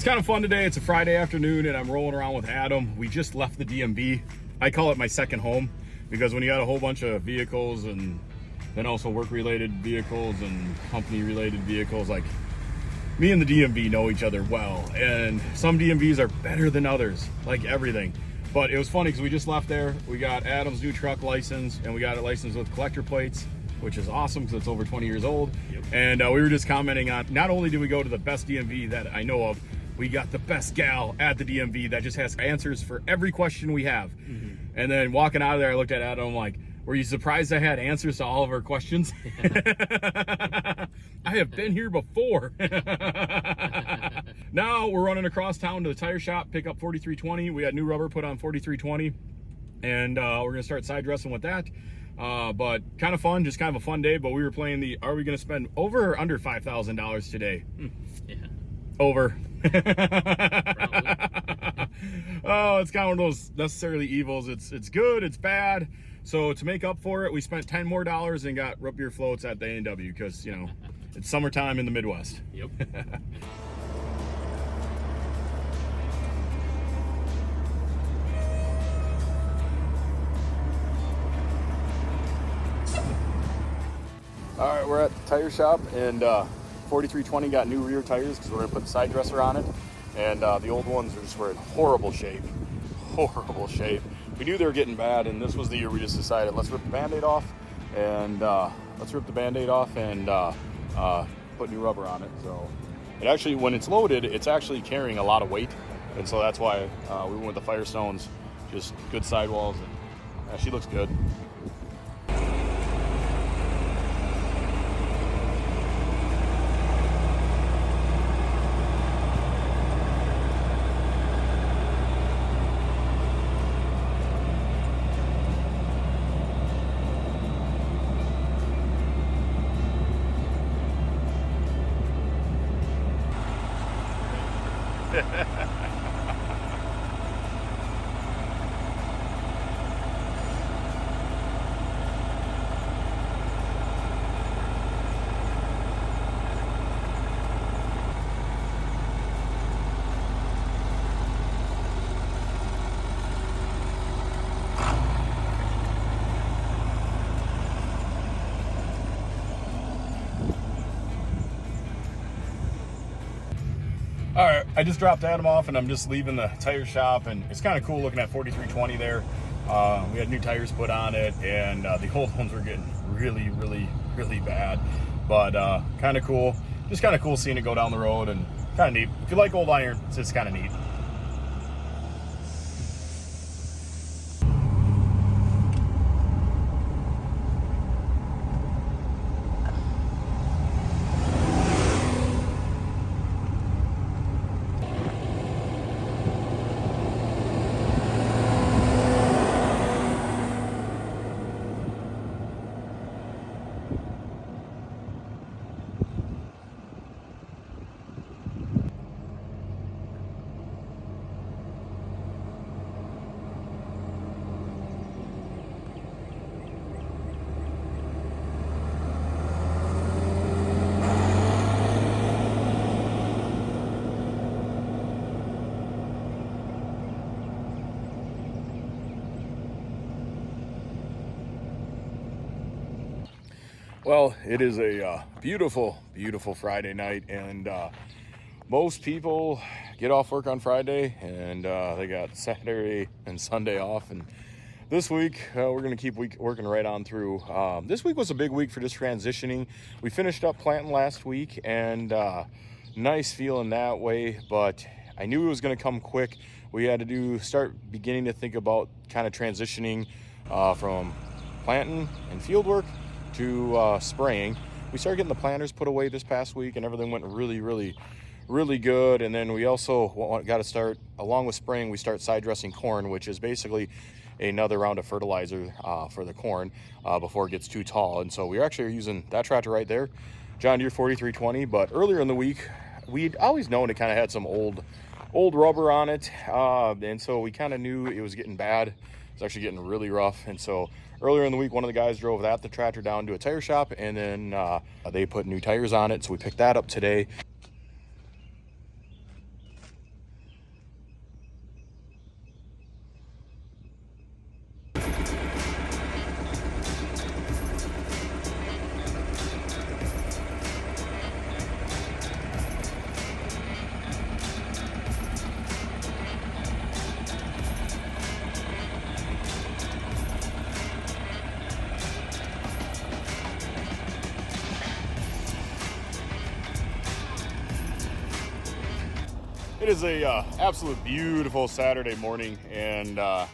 It's kind of fun today. It's a Friday afternoon and I'm rolling around with Adam. We just left the DMV. I call it my second home because when you got a whole bunch of vehicles and then also work-related vehicles and company-related vehicles, like me and the DMV know each other well, and some DMVs are better than others, like everything. But it was funny because we just left there. We got Adam's new truck license and we got it licensed with collector plates, which is awesome because it's over 20 years old. Yep. And we were just commenting on, not only did we go to the best DMV that I know of, we got the best gal at the DMV that just has answers for every question we have. Mm-hmm. And then walking out of there, I looked at Adam, I'm like, were you surprised I had answers to all of our questions? I have been here before. Now we're running across town to the tire shop, pick up 4320. We had new rubber put on 4320, and we're gonna start side dressing with that. But kind of fun, just kind of a fun day. But we were playing the, are we gonna spend over or under $5,000 today? Yeah. Over. Oh, it's kind of one of those necessarily evils. It's good, it's bad. So to make up for it, we spent $10 more and got root beer floats at the A&W because, you know, it's summertime in the Midwest. Yep. All right, we're at the tire shop, and 4320 got new rear tires because we're gonna put the side dresser on it, and the old ones were in horrible shape. We knew they were getting bad, and this was the year we just decided, let's rip the Band-Aid off and put new rubber on it. So it actually, when it's loaded, it's actually carrying a lot of weight, and so that's why we went with the Firestones, just good sidewalls, and she looks good. All right, I just dropped Adam off and I'm just leaving the tire shop, and it's kind of cool looking at 4320 there. We had new tires put on it, and the old ones were getting really bad, but kind of cool. Just kind of cool seeing it go down the road, and kind of neat. If you like old iron, it's just kind of neat. Well, it is a beautiful Friday night, and most people get off work on Friday, and they got Saturday and Sunday off. And this week, we're going to keep working right on through. This week was a big week for just transitioning. We finished up planting last week, and nice feeling that way, but I knew it was going to come quick. We had to start beginning to think about kind of transitioning from planting and field work to spraying. We started getting the planters put away this past week, and everything went really good. And then we also got to start, along with spraying, we start side dressing corn, which is basically another round of fertilizer for the corn before it gets too tall. And so we actually are using that tractor right there, John Deere 4320. But earlier in the week, we'd always known it kind of had some old rubber on it, and so we kind of knew it was getting bad. It was actually getting really rough. And so earlier in the week, one of the guys drove the tractor down to a tire shop, and then they put new tires on it, so we picked that up today. It is a absolute beautiful Saturday morning, and I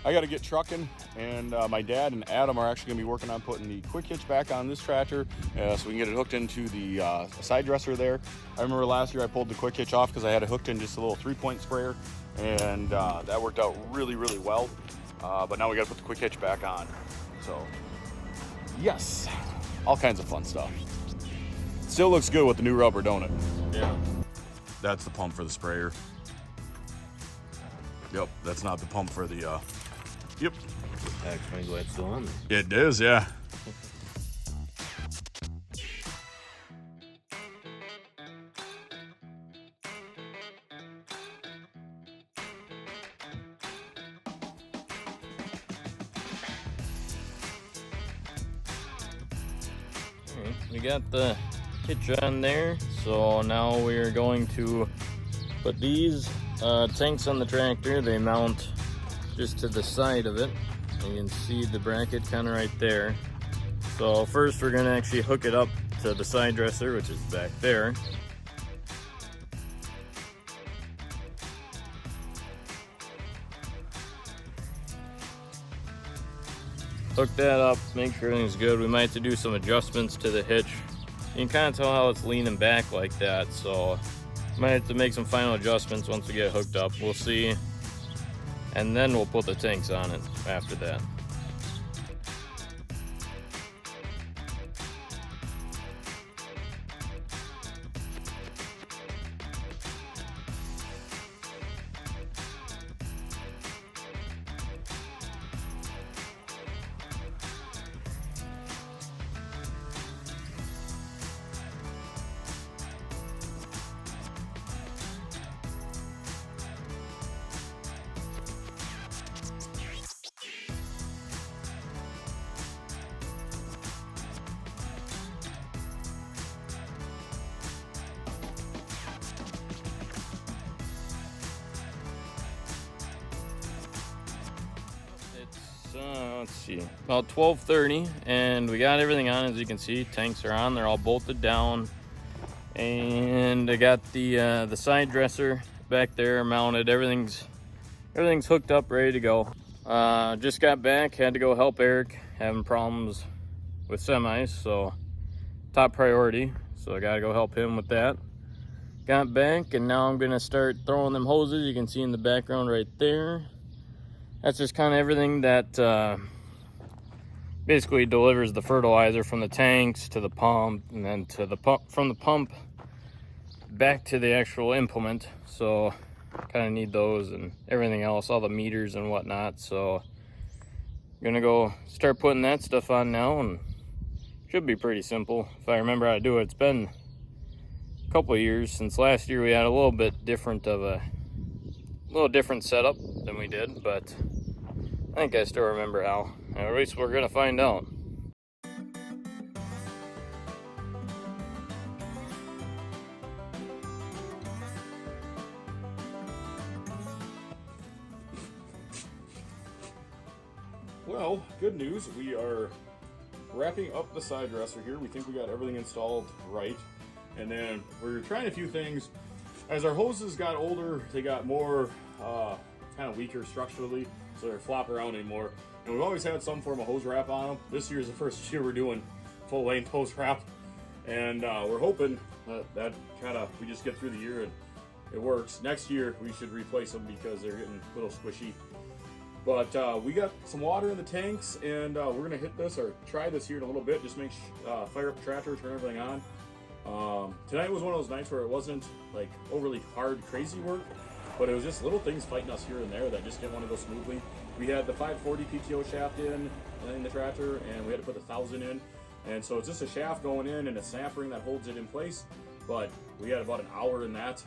got to get trucking, and my dad and Adam are actually going to be working on putting the quick hitch back on this tractor so we can get it hooked into the side dresser there. I remember last year I pulled the quick hitch off because I had it hooked in just a little 3-point sprayer, and that worked out really, really well. But now we got to put the quick hitch back on. So, yes, all kinds of fun stuff. Still looks good with the new rubber, don't it? Yeah. That's the pump for the sprayer. Yep, that's not the pump for the, yep. That explains why it's still on there. It is, yeah. Alright, we got the hitch on there, so now we're going to put these tanks on the tractor. They mount just to the side of it. You can see the bracket kind of right there. So first we're going to actually hook it up to the side dresser, which is back there. Hook that up, make sure everything's good. We might have to do some adjustments to the hitch. You can kind of tell how it's leaning back like that, so might have to make some final adjustments once we get hooked up. We'll see. And then we'll put the tanks on it after that. Let's see, about 12:30, and we got everything on. As you can see, tanks are on, they're all bolted down, and I got the side dresser back there mounted. Everything's hooked up, ready to go. Just got back, had to go help Eric, having problems with semis, so top priority, so I gotta go help him with that. Got back, and now I'm gonna start throwing them hoses. You can see in the background right there. That's just kind of everything that basically delivers the fertilizer from the tanks to the pump, and then to the pump, from the pump back to the actual implement. So kind of need those and everything else, all the meters and whatnot. So I'm gonna go start putting that stuff on now, and should be pretty simple if I remember how to do it. It's been a couple of years since last year. We had a little bit different of a different setup than we did, but I think I still remember how. At least we're gonna find out. Well, good news. We are wrapping up the side dresser here. We think we got everything installed right. And then we're trying a few things. As our hoses got older, they got more kind of weaker structurally, so they flop around anymore. And we've always had some form of hose wrap on them. This year is the first year we're doing full length hose wrap, and we're hoping that we just get through the year and it works. Next year we should replace them because they're getting a little squishy. But we got some water in the tanks, and we're gonna hit this or try this here in a little bit. Just fire up the tractor, turn everything on. Tonight was one of those nights where it wasn't like overly hard, crazy work, but it was just little things fighting us here and there that just didn't want to go smoothly. We had the 540 PTO shaft in the tractor, and we had to put the 1000 in, and so it's just a shaft going in and a snap ring that holds it in place. But we had about an hour in that,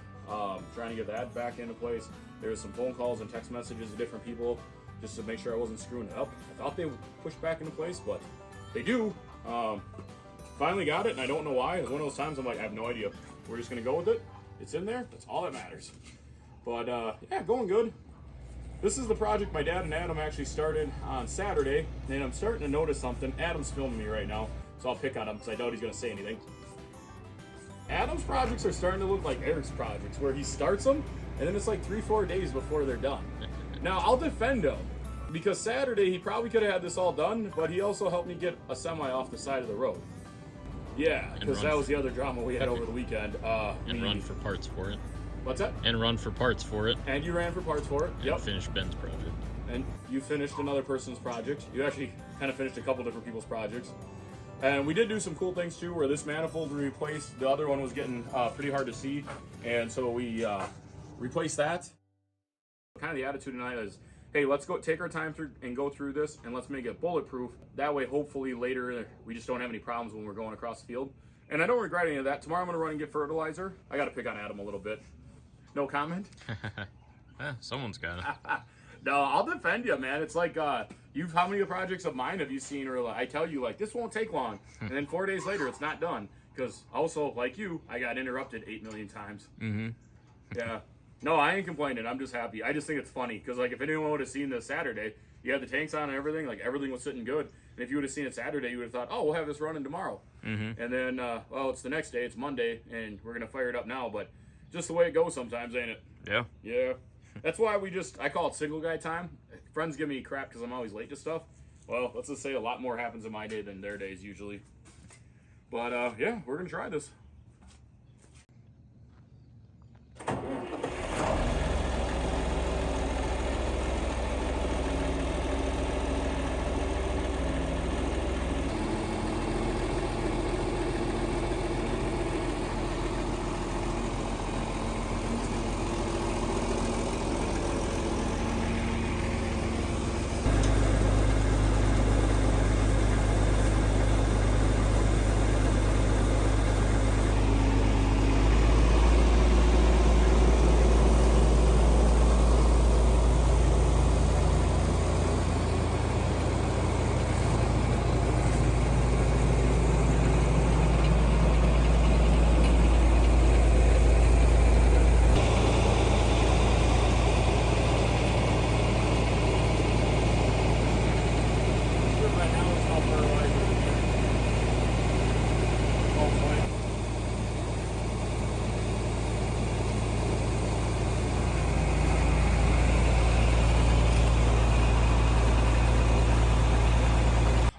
trying to get that back into place. There was some phone calls and text messages to different people just to make sure I wasn't screwing it up. I thought they would push back into place, but they do. Finally got it, and I don't know why. It was one of those times I'm like, I have no idea. We're just gonna go with it. It's in there. That's all that matters. But yeah, going good. This is the project my dad and Adam actually started on Saturday, and I'm starting to notice something. Adam's filming me right now, so I'll pick on him because I doubt he's gonna say anything. Adam's projects are starting to look like Eric's projects, where he starts them, and then it's like 3-4 days before they're done. Now, I'll defend him, because Saturday he probably could have had this all done, but he also helped me get a semi off the side of the road. Yeah, because that was the other drama we had over the weekend. And run for parts for it. What's that? And run for parts for it. And you ran for parts for it. And finish Ben's project. And you finished another person's project. You actually kind of finished a couple different people's projects. And we did do some cool things too, where this manifold we replaced. The other one was getting pretty hard to see, and so we replaced that. Kind of the attitude tonight is, hey, let's go take our time through and go through this, and let's make it bulletproof. That way, hopefully later we just don't have any problems when we're going across the field. And I don't regret any of that. Tomorrow I'm going to run and get fertilizer. I got to pick on Adam a little bit. No comment? Someone's got it. No, I'll defend you, man. It's like, how many projects of mine have you seen, or I tell you, like, this won't take long, and then 4 days later, it's not done. Because also, like you, I got interrupted 8 million times. Mm-hmm. Yeah. No, I ain't complaining. I'm just happy. I just think it's funny, because, like, if anyone would have seen this Saturday, you had the tanks on and everything, like, everything was sitting good. And if you would have seen it Saturday, you would have thought, oh, we'll have this running tomorrow. Mm-hmm. And then, well, it's the next day, it's Monday, and we're going to fire it up now, but just the way it goes sometimes, ain't it? Yeah. Yeah. That's why I call it single guy time. Friends give me crap because I'm always late to stuff. Well, let's just say a lot more happens in my day than their days usually. But yeah, we're going to try this.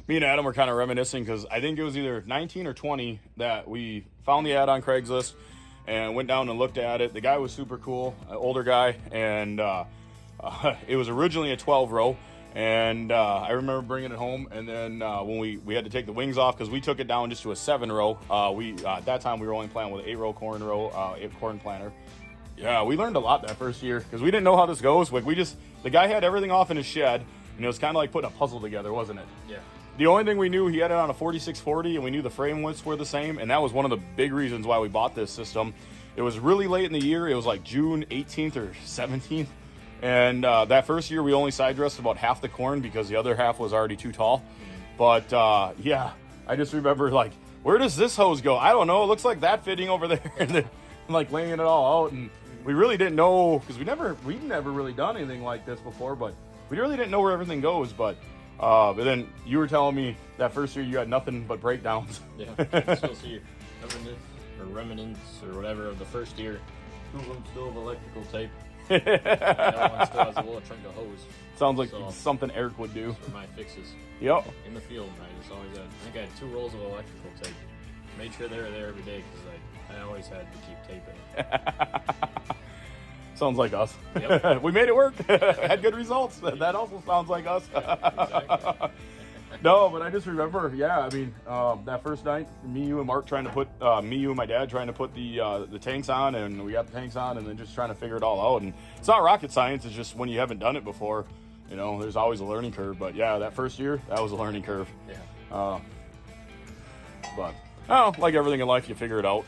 Me and Adam were kind of reminiscing because I think it was either 19 or 20 that we found the ad on Craigslist and went down and looked at it. The guy was super cool, an older guy, and it was originally a 12 row. And I remember bringing it home, and then when we had to take the wings off because we took it down just to a 7 row. At that time we were only planting with an 8 row corn planter. Yeah, we learned a lot that first year because we didn't know how this goes. Like the guy had everything off in his shed, and it was kind of like putting a puzzle together, wasn't it? Yeah. The only thing we knew, he had it on a 4640, and we knew the frame widths were the same, and that was one of the big reasons why we bought this system. It was really late in the year. It was like June 18th or 17th, and that first year we only side dressed about half the corn because the other half was already too tall. But yeah, I just remember, like, where does this hose go? I don't know. It looks like that fitting over there, and then like laying it all out, and we really didn't know because we'd never really done anything like this before, but we really didn't know where everything goes. But then you were telling me that first year you had nothing but breakdowns. Yeah, you can still see remnants or whatever of the first year. Two of them still have electrical tape. That one still has a little chunk of hose. Sounds like something Eric would do. For my fixes. Yep. In the field, I just always had. I think I had 2 rolls of electrical tape. Made sure they were there every day because I always had to keep taping. Sounds like us. Yep. We made it work. Had good results. That also sounds like us. Exactly. No, but I just remember, yeah, I mean, that first night, me, you, and Mark trying to put, me, you, and my dad trying to put the tanks on, and we got the tanks on, and then just trying to figure it all out. And it's not rocket science. It's just when you haven't done it before, you know, there's always a learning curve. But yeah, that first year, that was a learning curve. Yeah. But, oh, like everything in life, you figure it out.